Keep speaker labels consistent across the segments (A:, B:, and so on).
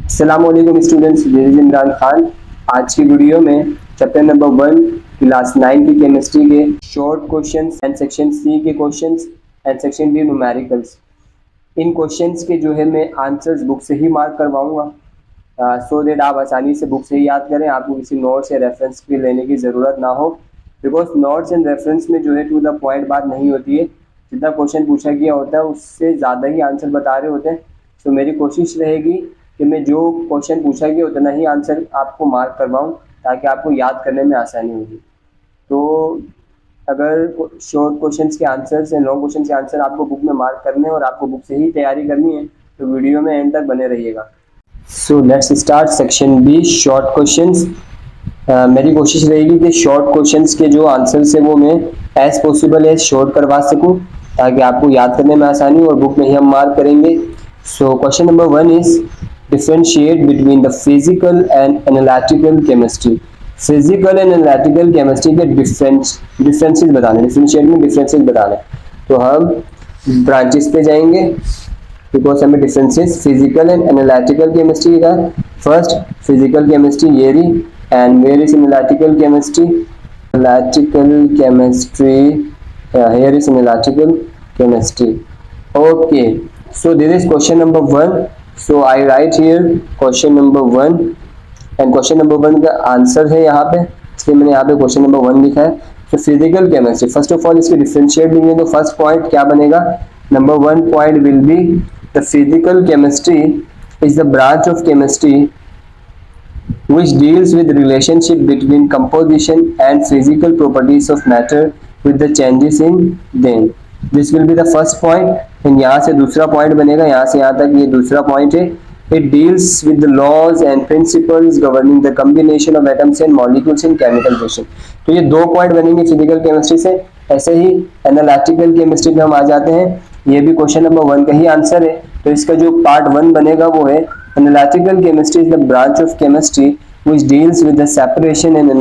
A: अस्सलामुअलैकुम students, this is Imran Khan. आज की वीडियो में चैप्टर नंबर 1 क्लास 9 की केमिस्ट्री के short questions and section C के questions and section D numericals, इन क्वेश्चंस के जो है मैं आंसर्स बुक से ही मार्क करवाऊंगा सो दैट आप आसानी से बुक से ही याद करें, आपको किसी नोट्स या रेफरेंस के लेने की ज़रूरत ना हो। बिकॉज नोट्स एंड रेफरेंस में जो है टू द पॉइंट बात नहीं होती है, जितना क्वेश्चन पूछा गया होता है उससे ज़्यादा ही आंसर बता रहे होते हैं। तो मेरी कोशिश रहेगी कि मैं जो क्वेश्चन पूछा गया उतना ही आंसर आपको मार्क करवाऊँ ताकि आपको याद करने में आसानी होगी। तो अगर शॉर्ट क्वेश्चंस के आंसर्स या लॉन्ग क्वेश्चन के आंसर आपको बुक में मार्क करने हैं और आपको बुक से ही तैयारी करनी है तो वीडियो में एंड तक बने रहिएगा। So let's start section B, short questions. मेरी कोशिश रहेगी कि शॉर्ट क्वेश्चंस के जो आंसर्स है वो मैं एज पॉसिबल एज शॉर्ट करवा सकूं ताकि आपको याद करने में आसानी हो और बुक में ही हम मार्क करेंगे। So question number 1 is differentiate between the physical and analytical chemistry. Physical and analytical chemistry के डिफरेंसेस बताने, डिफरेंशिएट में डिफरेंसेस बताने। तो हम ब्रांचेस पे जाएंगे बिकॉज हमें differences physical and analytical chemistry का। फर्स्ट फिजिकल केमिस्ट्री ये रही, and where is analytical chemistry. Analytical chemistry here is analytical chemistry. Okay, so this is question number 1. So I write here question number 1 and question number 1 का answer है यहाँ पे, इसलिए मैंने यहाँ पे question number 1 लिखा है। तो physical chemistry, first of all इसके डिफरेंशिएट लेंगे तो फर्स्ट पॉइंट क्या बनेगा, number 1 point will be the physical chemistry is the branch of chemistry which deals with relationship between composition and physical properties of matter with the changes in them. This will be the first point. and यहाँ से दूसरा point बनेगा, यहाँ से यहाँ तक ये दूसरा पॉइंट है। It deals with the laws and principles governing the combination of atoms and molecules in chemical reaction. तो ये दो पॉइंट बनेंगे फिजिकल केमिस्ट्री से। ऐसे ही एनालिटिकल केमिस्ट्री में हम आ जाते हैं, ये भी क्वेश्चन नंबर 1 का ही आंसर है। तो इसका जो पार्ट 1 बनेगा वो है analytical chemistry is the branch of chemistry which deals with the separation and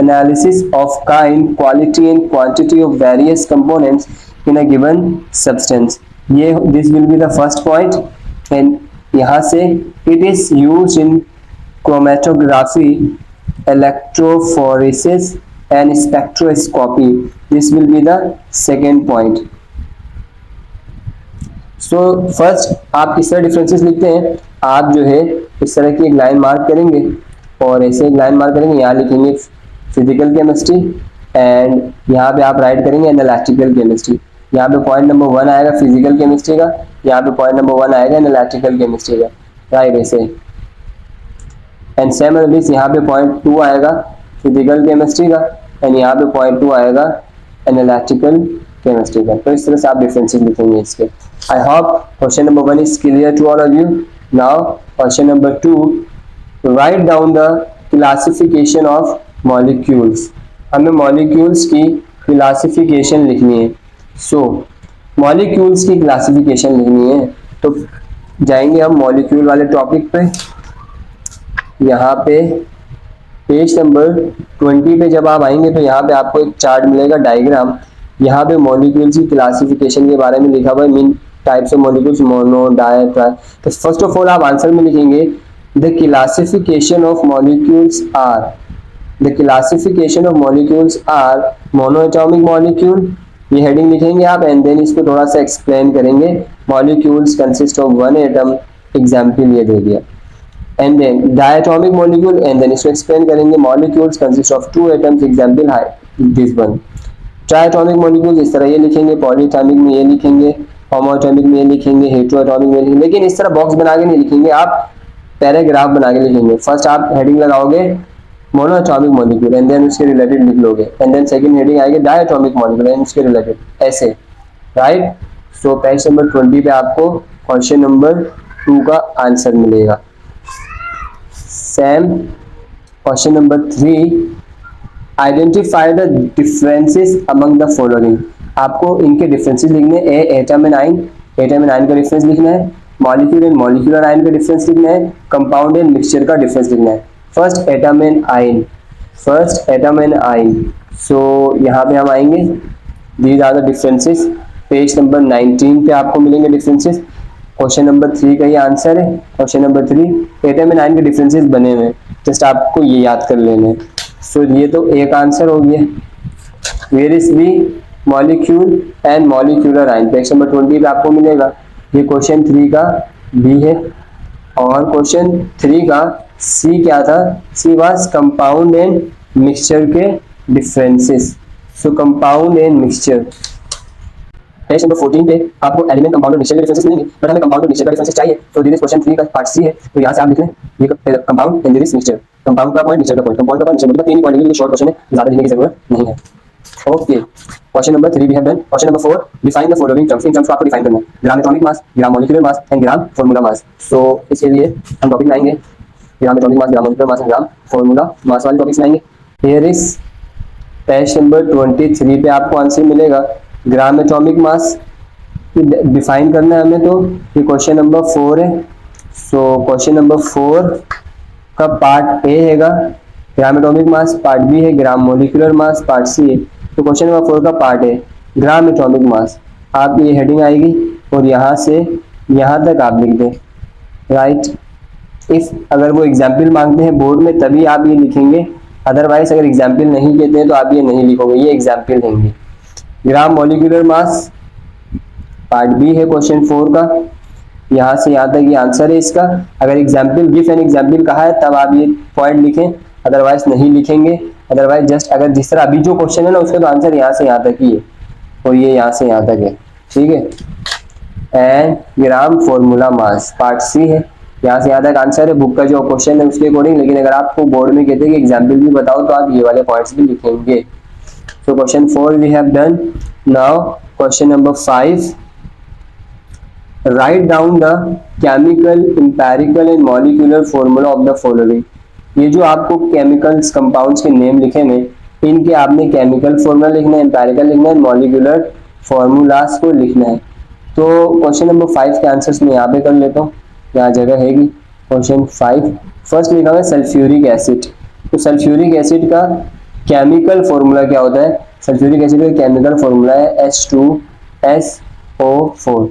A: analysis of kind, quality and quantity of various components in a given substance. ये this will be the first point. and यहाँ से it is used in chromatography, electrophoresis and spectroscopy. This will be the second point. So first आप इस तरह differences लिखते हैं, आप जो है इस तरह की एक लाइन मार्क करेंगे और ऐसे एक लाइन मार्क करेंगे, यहाँ लिखेंगे फिजिकल केमिस्ट्री एंड यहाँ पे आप राइट करेंगे एनालिटिकल केमिस्ट्री। यहाँ पे पॉइंट नंबर 1 आएगा फिजिकल केमिस्ट्री का, यहाँ पे पॉइंट नंबर 1 आएगा एनालिटिकल केमिस्ट्री का, राइट ऐसे। एंड सिमिलरली यहाँ पे पॉइंट 2 आएगा फिजिकल केमिस्ट्री का एंड यहाँ पे पॉइंट 2 आएगा एनालिटिकल केमिस्ट्री का। तो इस तरह से आप डिफरेंसेस लिखेंगे इसके। I hope question number 1 is clear to all of you. Now question number 2, write down the classification of molecules. हमें molecules की classification लिखनी है। So molecules की classification लिखनी है तो जाएंगे हम molecule वाले टॉपिक पे। यहाँ पे पेज नंबर 20 पे जब आप आएंगे तो यहाँ पे आपको एक चार्ट मिलेगा, डायग्राम। यहाँ पे मॉलिक्यूल्स की क्लासिफिकेशन के बारे में लिखा हुआ है, mean types of molecules, mono, di, tri. तो फर्स्ट ऑफ ऑल आप आंसर में लिखेंगे the classification of molecules are, the classification of molecules are mono atomic molecule, ये हेडिंग लिखेंगे आप एंड देन इसको थोड़ा सा एक्सप्लेन करेंगे। Molecules consist of 1 atom, example ये दे दिया। And then diatomic molecule and then इसको एक्सप्लेन करेंगे, molecules consist of 2 atoms, example हाई दिस वन। ट्राइटोमिक मॉलिक्यूल इस तरह ये लिखेंगे, पॉलीएटॉमिक में ये लिखेंगे, होमोएटॉमिक में ये लिखेंगे, हेटेरोएटॉमिक में लिखेंगे। लेकिन इस तरह बॉक्स बना के नहीं लिखेंगे, आप पैराग्राफ बना के लिखेंगे। फर्स्ट आप हेडिंग लगाओगे मोनोएटॉमिक मॉलिक्यूल एंड देन उसके रिलेटेड लिख लोगे एंड देन सेकंड हेडिंग आएगी डायटोमिक मॉलिक्यूल एंड उसके रिलेटेड, ऐसे, राइट। सो पेज नंबर 20 पे आपको क्वेश्चन नंबर 2 का आंसर मिलेगा। Same question number 3, identify the differences among the following. आपको इनके डिफरेंसेस लिखने हैं। Atom and ion, atom and ion का डिफरेंस लिखना है। मॉलिक्यूल एंड मॉलिक्यूलर आयन का डिफरेंस लिखना है। कंपाउंड एंड मिक्सचर का डिफरेंस लिखना है। First atom and ion, first atom and ion. So यहाँ पे हम आएंगे, these are the differences. Page number 19 पे आपको मिलेंगे डिफरेंसेस। क्वेश्चन नंबर 3 का ये आंसर है। Question number 3 atom and ion के डिफरेंसेस बने हुए हैं, जस्ट आपको ये याद कर लेने हैं। सो ये तो एक आंसर हो गया। Where is the molecule and molecular ion, page number 20 पे आपको मिलेगा। ये क्वेश्चन 3 का बी है। और क्वेश्चन 3 का सी क्या था? C was compound and mixture के differences. So compound and mixture, page number 14 पे आपको एलिमेंट कंपाउंड और मिक्सचर के डिफरेंसेस मिलेंगे, बट हमें कंपाउंड और मिक्सचर का डिफरेंसेस चाहिए, तो दिस क्वेश्चन 3 का पार्ट सी है। तो यहाँ से आप लिख लें ये compound and this mixture, compound का पॉइंट, मिक्सचर का पॉइंट, कंपाउंड का पॉइंट, मिक्सचर का पॉइंट, तीन ही पॉइंट के लिए शॉर्ट क्वेश्चन है, ज्यादा लिखने की जरूरत नहीं है। Okay, question number 3 we have done. Question number 4, define the following terms. इन टर्म्स को आपको डिफाइन करना है, gram atomic mass, gram molecular mass and gram formula mass. So इसके लिए हम टॉपिक लाएंगे gram atomic mass, gram molecular mass and gram formula mass वाले टॉपिक्स लाएंगे। हियर इज पेज नंबर 23 पे आपको आंसर मिलेगा। ग्राम एटॉमिक मास डिफाइन करना है हमें, तो ये क्वेश्चन नंबर 4 है। सो क्वेश्चन नंबर 4 का पार्ट ए हैगा gram atomic mass, part B है gram molecular mass, part C है। तो क्वेश्चन नंबर 4 का पार्ट है ग्राम एटॉमिक मास। आप ये हेडिंग आएगी और यहाँ से यहाँ तक आप लिख दें, राइट। इफ अगर वो एग्जाम्पल मांगते हैं बोर्ड में तभी आप ये लिखेंगे, अदरवाइज अगर एग्जाम्पल नहीं कहते हैं तो आप ये नहीं लिखोगे, ये एग्जाम्पल देंगे। Gram molecular mass part B है क्वेश्चन 4 का, यहाँ से यहाँ तक ये आंसर है इसका। अगर एग्जाम्पल गिव एन एग्जाम्पल कहा है तब आप ये पॉइंट लिखें, अदरवाइज नहीं लिखेंगे। अदरवाइज जस्ट अगर जिस तरह अभी जो क्वेश्चन है ना उसका तो आंसर यहाँ से यहाँ तक ही है और ये यहाँ से यहाँ तक है, ठीक है। And gram formula mass part C है, यहाँ से यहाँ तक आंसर है बुक का जो क्वेश्चन है उसके अकॉर्डिंग। लेकिन अगर आपको बोर्ड में कहते हैं कि एग्जाम्पल भी बताओ तो आप ये वाले पॉइंट्स भी लिखेंगे। So question 4 we have done. Now question number 5, write down the chemical, empirical and molecular formula of the following। ये जो आपको केमिकल्स कंपाउंड्स के नेम लिखे हैं इनके आपने केमिकल फॉर्मूला लिखना है, एम्पेरिकल लिखना है, मॉलिक्यूलर फॉर्मूलास को लिखना है। तो क्वेश्चन नंबर 5 के आंसर्स मैं यहाँ पे कर लेता हूँ, यहाँ जगह हैगी। क्वेश्चन 5 फर्स्ट लिखा हुआ है सल्फ्यूरिक एसिड। तो सल्फ्यूरिक एसिड का केमिकल फॉर्मूला क्या होता है? सल्फ्यूरिक एसिड का केमिकल फॉर्मूला है H2SO4।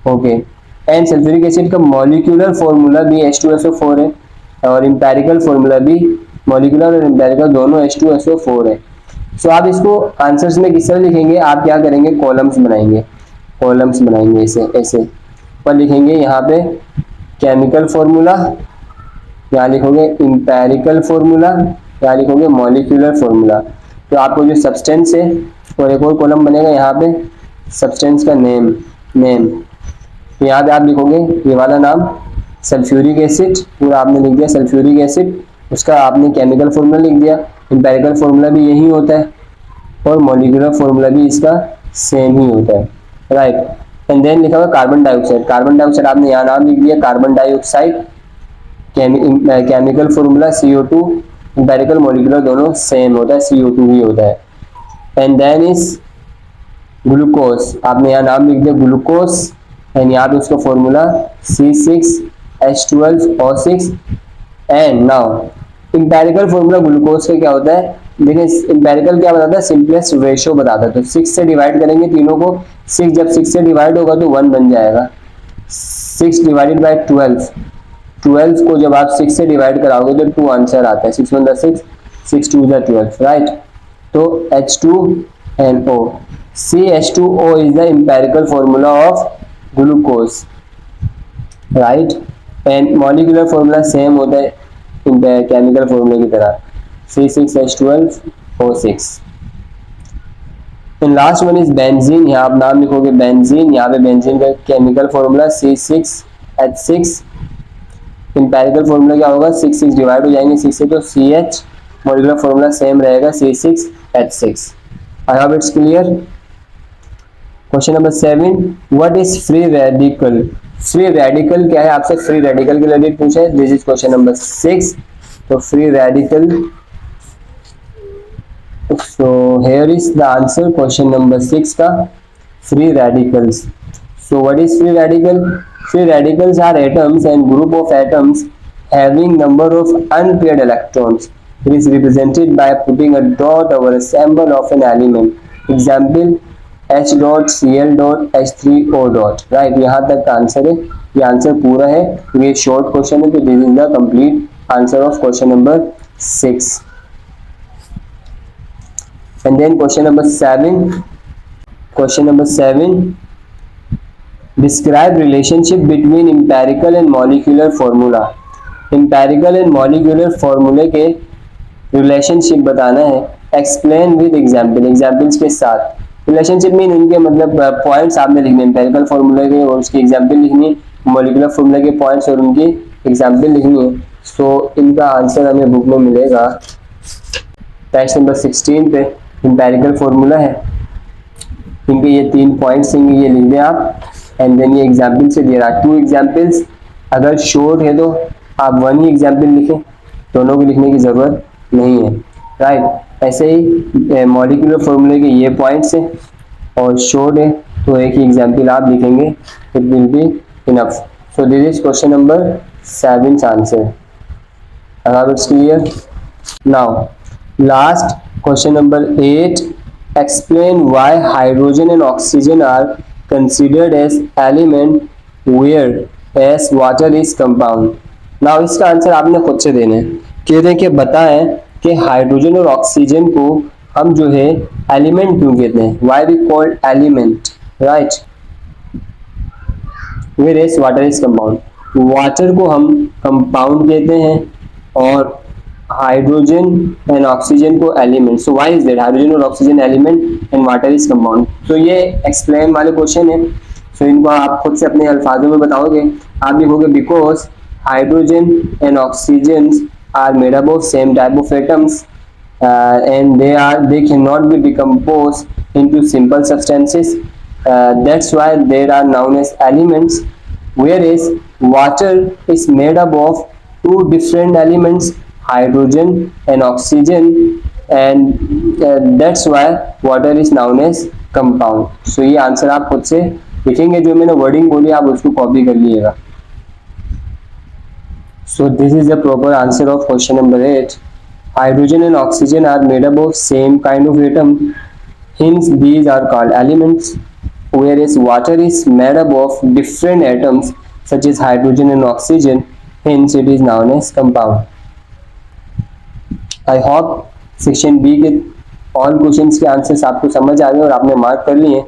A: Okay, and sulphuric acid का मॉलिक्यूलर फॉर्मूला भी H2SO4 है और इंपेरिकल फॉर्मूला भी मॉलिक्यूलर और इंपेरिकल दोनों H2SO4 है। सो आप इसको आंसर्स में किस तरह लिखेंगे? आप क्या करेंगे, कॉलम्स बनाएंगे, कॉलम्स बनाएंगे ऐसे ऐसे पर लिखेंगे। यहाँ पे केमिकल फॉर्मूला, यहाँ लिखोगे इंपेरिकल फॉर्मूला, यहाँ लिखोगे मॉलिक्यूलर फॉर्मूला। तो आपको जो सब्सटेंस है और एक और कॉलम बनेगा यहाँ पे सब्सटेंस का नेम, यहाँ पे आप लिखोगे ये वाला नाम सल्फ्यूरिक एसिड, पूरा आपने लिख दिया सल्फ्यूरिक एसिड, उसका आपने केमिकल फॉर्मूला लिख दिया। इंपेरिकल फॉर्मूला भी यही होता है और मॉलिक्यूलर फॉर्मूला भी इसका सेम ही होता है, राइट। एंड देन लिखा हुआ कार्बन डाइऑक्साइड। कार्बन डाइऑक्साइड आपने यहाँ नाम लिख दिया carbon dioxide, chemical formula CO2, empirical molecular दोनों सेम होता है, CO2 ही होता है। एंड देन इज ग्लूकोज, आपने यहाँ नाम लिख दिया ग्लूकोज एंड यहाँ पे उसका formula C6H12O6। And now empirical formula glucose का क्या होता है? देखिए इंपेरिकल क्या बताता है? सिंपलेस्ट रेशियो बताता है। तो 6 से डिवाइड करेंगे तीनों को, 6 जब 6 से डिवाइड होगा तो 1 बन जाएगा। 6 डिवाइडेड बाय 12, 12 को जब आप 6 से डिवाइड कराओगे तो 2 आंसर आता है। 6 1 6, 6 2 12, राइट। तो H2NO, CH2O is the empirical formula of glucose, right। And molecular formula same होता है केमिकल फॉर्मूले की तरह, C6H12O6। And last one is benzene, यहाँ आप नाम लिखोगे बेंजीन, यहाँ पे बेंजीन का chemical formula C6H6। Empirical formula क्या होगा? 6 डिवाइड हो जाएंगे 6 से तो CH, मॉलिक्यूलर फॉर्मूला सेम रहेगा C6H6। I hope it's clear. Question number 7, what is free radical? Free radical क्या है? आपसे फ्री रेडिकल के रिलेटेड पूछा है। This is question number 6। तो free radical, so here is the answer question number 6 का, free radicals. So what is free radical? Free radicals are atoms and group of atoms having number of unpaired electrons. It is represented by putting a dot over a symbol of an element. Example H dot Cl dot H3O dot, right। यहाँ तक का answer है। ये answer पूरा है, ये short question है, तो this is the complete answer of question number 6। And then question number 7, question number 7, describe relationship between empirical and molecular formula. Empirical and molecular फॉर्मूले के रिलेशनशिप बताना है, एक्सप्लेन विद एग्जाम्पल, एग्जाम्पल्स के साथ। Relationship mean उनके मतलब points आपने लिखने, एम्पेरिकल फॉर्मूले के और उसकी एग्जाम्पल लिखनी, मॉलिक्यूलर फॉर्मूले के पॉइंट्स और उनकी एग्जाम्पल लिखनी है। सो इनका आंसर हमें बुक में मिलेगा पेज नंबर 16 पे। एम्पेरिकल फॉर्मूला है, इनके ये 3 पॉइंट्स हैं, ये लिख दें आप। एंड देन ये एग्जाम्पल से दे रहा 2 एग्जाम्पल्स, अगर शॉर्ट है तो आप 1 ही एग्जाम्पल लिखें, दोनों को लिखने की ज़रूरत नहीं है, राइट। ऐसे ही मॉलिक्यूलर फॉर्मूले के ये पॉइंट्स हैं और शॉर्ट है तो एक ही एग्जाम्पल आप लिखेंगे, it will be enough. So this is question number 7 answer. अब it's clear. Now last question number 8, explain why hydrogen and oxygen are considered as element whereas water is compound। now इसका answer आपने खुद से देना है। कहते हैं कि बताएं कि हाइड्रोजन और ऑक्सीजन को हम जो है एलिमेंट क्यों कहते हैं, why we call element, right, whereas water is compound। Water को हम कंपाउंड कहते हैं और हाइड्रोजन एंड ऑक्सीजन को element. So why is that, hydrogen और oxygen element and water is compound. तो ये एक्सप्लेन वाले क्वेश्चन है, सो इनको आप खुद से अपने अल्फाजों में बताओगे। आप लिखोगे because hydrogen and oxygen are made up of same type of atoms and they cannot be decomposed into simple substances, that's why they are known as elements, whereas water is made up of 2 different elements, hydrogen and oxygen, and that's why water is known as compound। so ये answer आप खुद से लिखेंगे, जो मैंने wording बोली आप उसको कॉपी कर लीजिएगा। so this is the proper answer of question number 8। hydrogen and oxygen are made up of same kind of atom, hence these are called elements, whereas water is made up of different atoms such as hydrogen and oxygen, hence it is known as compound। I hope section B के all questions के answers आपको समझ आ गए और आपने mark कर लिए।